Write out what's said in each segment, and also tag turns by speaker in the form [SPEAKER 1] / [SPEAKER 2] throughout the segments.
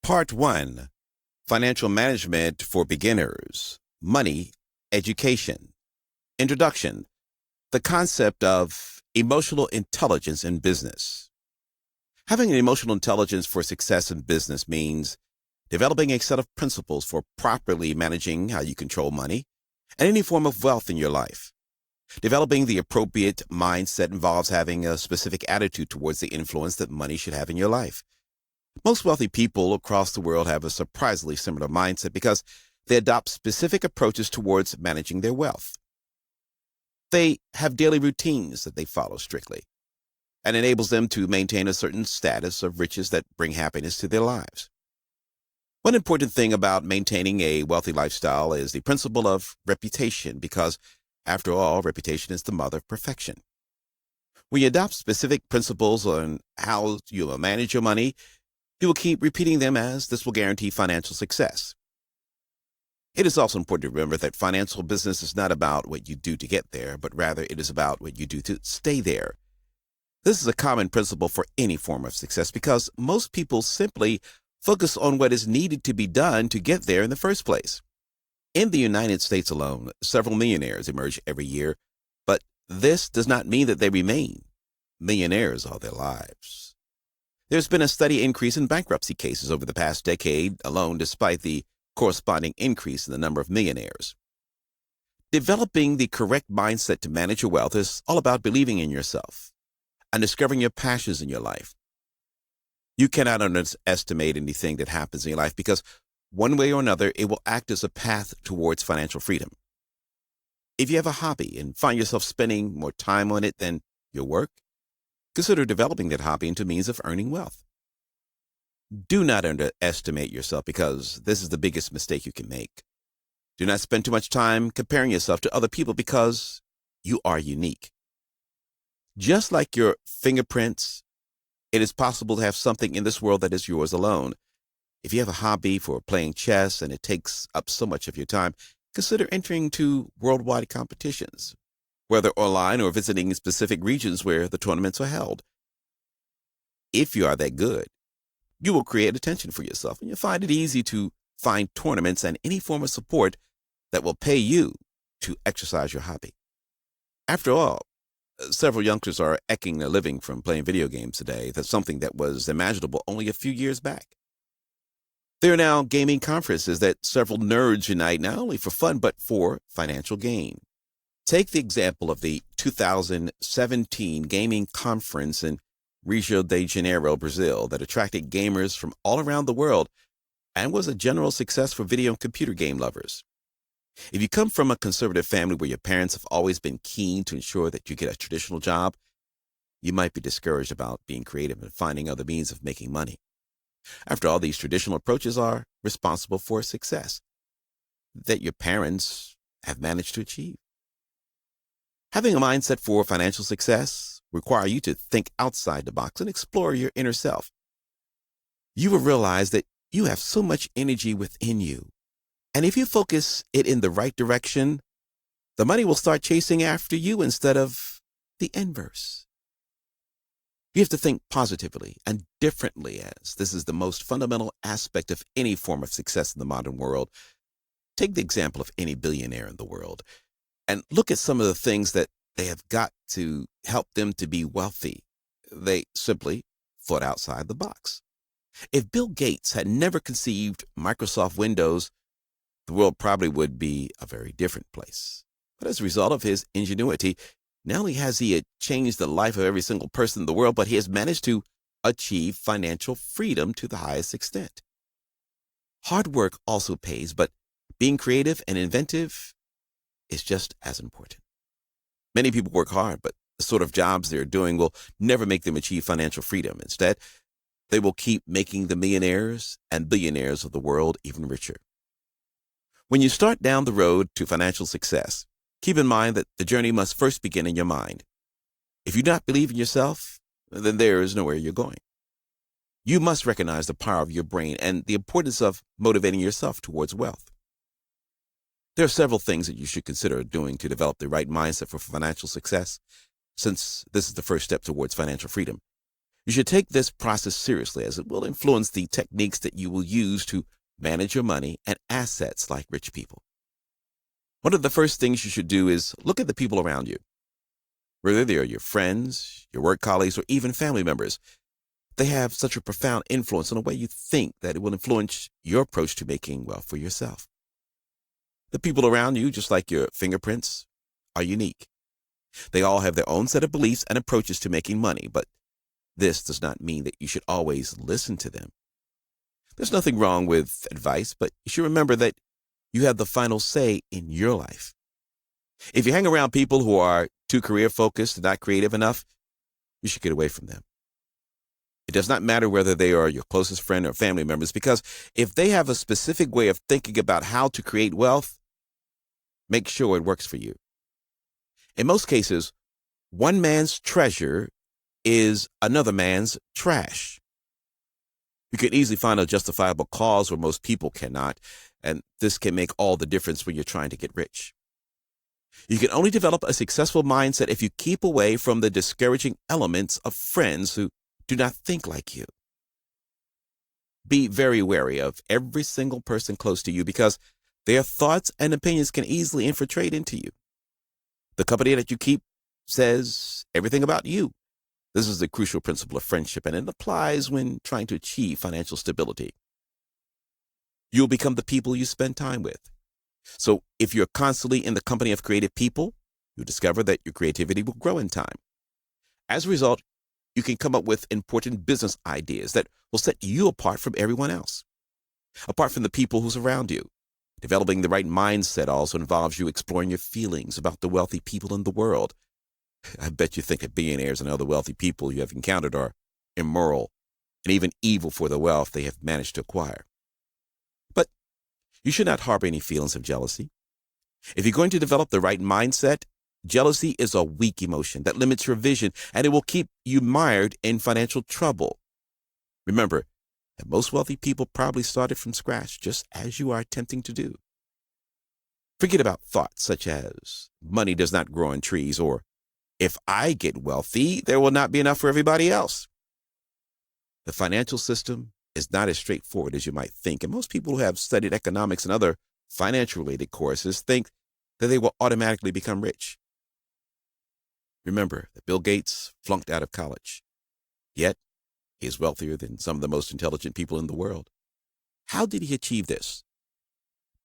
[SPEAKER 1] Part 1. Financial Management for Beginners. Money Education. Introduction. The concept of emotional intelligence in business. Having an emotional intelligence for success in business means developing a set of principles for properly managing how you control money and any form of wealth in your life. Developing the appropriate mindset involves having a specific attitude towards the influence that money should have in your life. Most wealthy people across the world have a surprisingly similar mindset because they adopt specific approaches towards managing their wealth. They have daily routines that they follow strictly, and enables them to maintain a certain status of riches that bring happiness to their lives. One important thing about maintaining a wealthy lifestyle is the principle of reputation, because, after all, reputation is the mother of perfection. When you adopt specific principles on how you will manage your money, you will keep repeating them, as this will guarantee financial success. It is also important to remember that financial business is not about what you do to get there, but rather it is about what you do to stay there. This is a common principle for any form of success because most people simply focus on what is needed to be done to get there in the first place. In the United States alone, several millionaires emerge every year, but this does not mean that they remain millionaires all their lives. There's been a steady increase in bankruptcy cases over the past decade alone, despite the corresponding increase in the number of millionaires. Developing the correct mindset to manage your wealth is all about believing in yourself and discovering your passions in your life. You cannot underestimate anything that happens in your life because one way or another, it will act as a path towards financial freedom. If you have a hobby and find yourself spending more time on it than your work, consider developing that hobby into means of earning wealth. Do not underestimate yourself because this is the biggest mistake you can make. Do not spend too much time comparing yourself to other people because you are unique. Just like your fingerprints, it is possible to have something in this world that is yours alone. If you have a hobby for playing chess and it takes up so much of your time, consider entering to worldwide competitions, whether online or visiting specific regions where the tournaments are held. If you are that good, you will create attention for yourself, and you'll find it easy to find tournaments and any form of support that will pay you to exercise your hobby. After all, several youngsters are eking their living from playing video games today. That's something that was imaginable only a few years back. There are now gaming conferences that several nerds unite not only for fun but for financial gain. Take the example of the 2017 gaming conference in Rio de Janeiro, Brazil, that attracted gamers from all around the world and was a general success for video and computer game lovers. If you come from a conservative family where your parents have always been keen to ensure that you get a traditional job, you might be discouraged about being creative and finding other means of making money. After all, these traditional approaches are responsible for success that your parents have managed to achieve. Having a mindset for financial success requires you to think outside the box and explore your inner self. You will realize that you have so much energy within you, and if you focus it in the right direction, the money will start chasing after you instead of the inverse. You have to think positively and differently, as this is the most fundamental aspect of any form of success in the modern world. Take the example of any billionaire in the world and look at some of the things that they have got to help them to be wealthy. They simply thought outside the box. If Bill Gates had never conceived Microsoft Windows, the world probably would be a very different place. But as a result of his ingenuity, not only has he changed the life of every single person in the world, but he has managed to achieve financial freedom to the highest extent. Hard work also pays, but being creative and inventive is just as important. Many people work hard, but the sort of jobs they're doing will never make them achieve financial freedom. Instead, they will keep making the millionaires and billionaires of the world even richer. When you start down the road to financial success, keep in mind that the journey must first begin in your mind. If you do not believe in yourself, then there is nowhere you're going. You must recognize the power of your brain and the importance of motivating yourself towards wealth. There are several things that you should consider doing to develop the right mindset for financial success, since this is the first step towards financial freedom. You should take this process seriously, as it will influence the techniques that you will use to manage your money and assets like rich people. One of the first things you should do is look at the people around you. Whether they are your friends, your work colleagues, or even family members, they have such a profound influence on the way you think that it will influence your approach to making wealth for yourself. The people around you, just like your fingerprints, are unique. They all have their own set of beliefs and approaches to making money, but this does not mean that you should always listen to them. There's nothing wrong with advice, but you should remember that you have the final say in your life. If you hang around people who are too career-focused and not creative enough, you should get away from them. It does not matter whether they are your closest friend or family members, because if they have a specific way of thinking about how to create wealth, make sure it works for you. In most cases, one man's treasure is another man's trash. You can easily find a justifiable cause where most people cannot, and this can make all the difference when you're trying to get rich. You can only develop a successful mindset if you keep away from the discouraging elements of friends who do not think like you. Be very wary of every single person close to you, because their thoughts and opinions can easily infiltrate into you. The company that you keep says everything about you. This is the crucial principle of friendship, and it applies when trying to achieve financial stability. You'll become the people you spend time with. So if you're constantly in the company of creative people, you'll discover that your creativity will grow in time. As a result, you can come up with important business ideas that will set you apart from everyone else, apart from the people who surround you. Developing the right mindset also involves you exploring your feelings about the wealthy people in the world. I bet you think that billionaires and other wealthy people you have encountered are immoral and even evil for the wealth they have managed to acquire. But you should not harbor any feelings of jealousy. If you're going to develop the right mindset, jealousy is a weak emotion that limits your vision, and it will keep you mired in financial trouble. Remember that most wealthy people probably started from scratch, just as you are attempting to do. Forget about thoughts such as money does not grow on trees, or if I get wealthy, there will not be enough for everybody else. The financial system is not as straightforward as you might think, and most people who have studied economics and other financial-related courses think that they will automatically become rich. Remember that Bill Gates flunked out of college, yet he is wealthier than some of the most intelligent people in the world. How did he achieve this?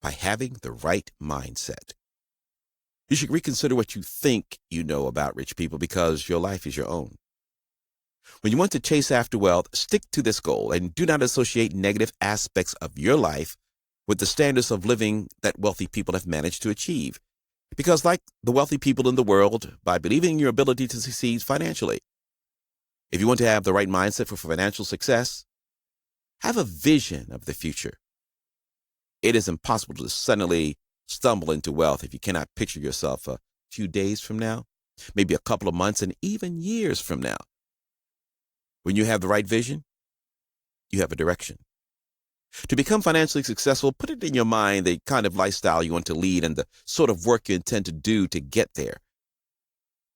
[SPEAKER 1] By having the right mindset. You should reconsider what you think you know about rich people, because your life is your own. When you want to chase after wealth, stick to this goal and do not associate negative aspects of your life with the standards of living that wealthy people have managed to achieve. Because like the wealthy people in the world, by believing in your ability to succeed financially, if you want to have the right mindset for financial success, have a vision of the future. It is impossible to suddenly stumble into wealth if you cannot picture yourself a few days from now, maybe a couple of months, and even years from now. When you have the right vision, you have a direction. To become financially successful, put it in your mind the kind of lifestyle you want to lead and the sort of work you intend to do to get there.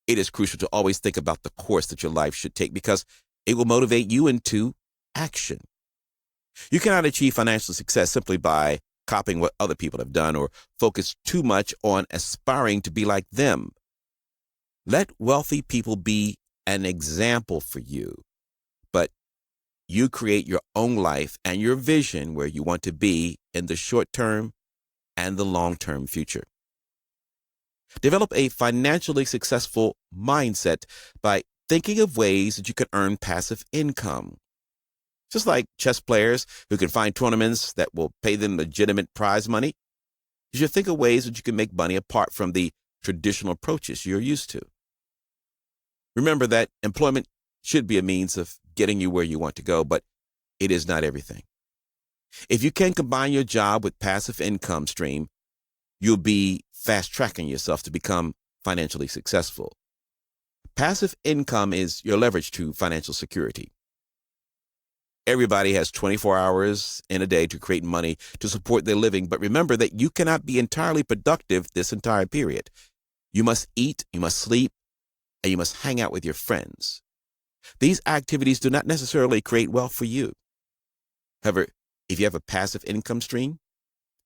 [SPEAKER 1] It is crucial to always think about the course that your life should take, because it will motivate you into action. You cannot achieve financial success simply by copying what other people have done or focus too much on aspiring to be like them. Let wealthy people be an example for you, but you create your own life and your vision where you want to be in the short term and the long-term future. Develop a financially successful mindset by thinking of ways that you can earn passive income. Just like chess players who can find tournaments that will pay them legitimate prize money, you should think of ways that you can make money apart from the traditional approaches you're used to. Remember that employment should be a means of getting you where you want to go, but it is not everything. If you can combine your job with passive income stream, you'll be fast-tracking yourself to become financially successful. Passive income is your leverage to financial security. Everybody has 24 hours in a day to create money to support their living, but remember that you cannot be entirely productive this entire period. You must eat, you must sleep, and you must hang out with your friends. These activities do not necessarily create wealth for you. However, if you have a passive income stream,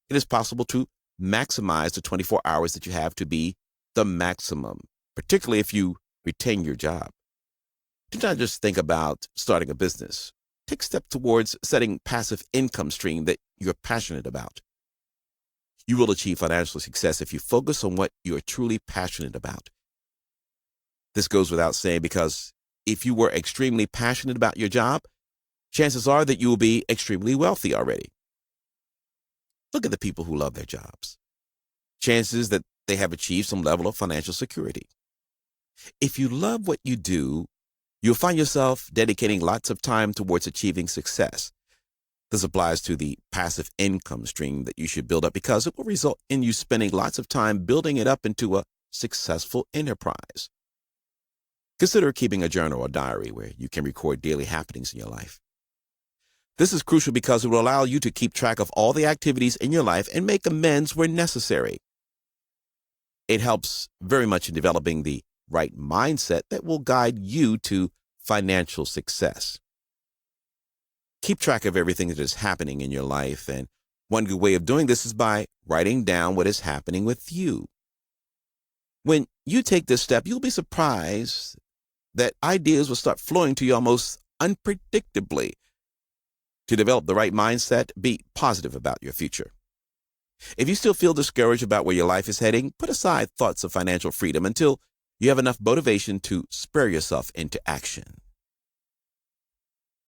[SPEAKER 1] it is possible to maximize the 24 hours that you have to be the maximum, particularly if you retain your job. Do not just think about starting a business. Take steps towards setting passive income stream that you're passionate about. You will achieve financial success if you focus on what you are truly passionate about. This goes without saying because if you were extremely passionate about your job, chances are that you will be extremely wealthy already. Look at the people who love their jobs. Chances that they have achieved some level of financial security. If you love what you do, you'll find yourself dedicating lots of time towards achieving success. This applies to the passive income stream that you should build up because it will result in you spending lots of time building it up into a successful enterprise. Consider keeping a journal or diary where you can record daily happenings in your life. This is crucial because it will allow you to keep track of all the activities in your life and make amends where necessary. It helps very much in developing the right mindset that will guide you to financial success. Keep track of everything that is happening in your life, and one good way of doing this is by writing down what is happening with you. When you take this step, you'll be surprised that ideas will start flowing to you almost unpredictably. To develop the right mindset, be positive about your future. If you still feel discouraged about where your life is heading, put aside thoughts of financial freedom until you have enough motivation to spur yourself into action.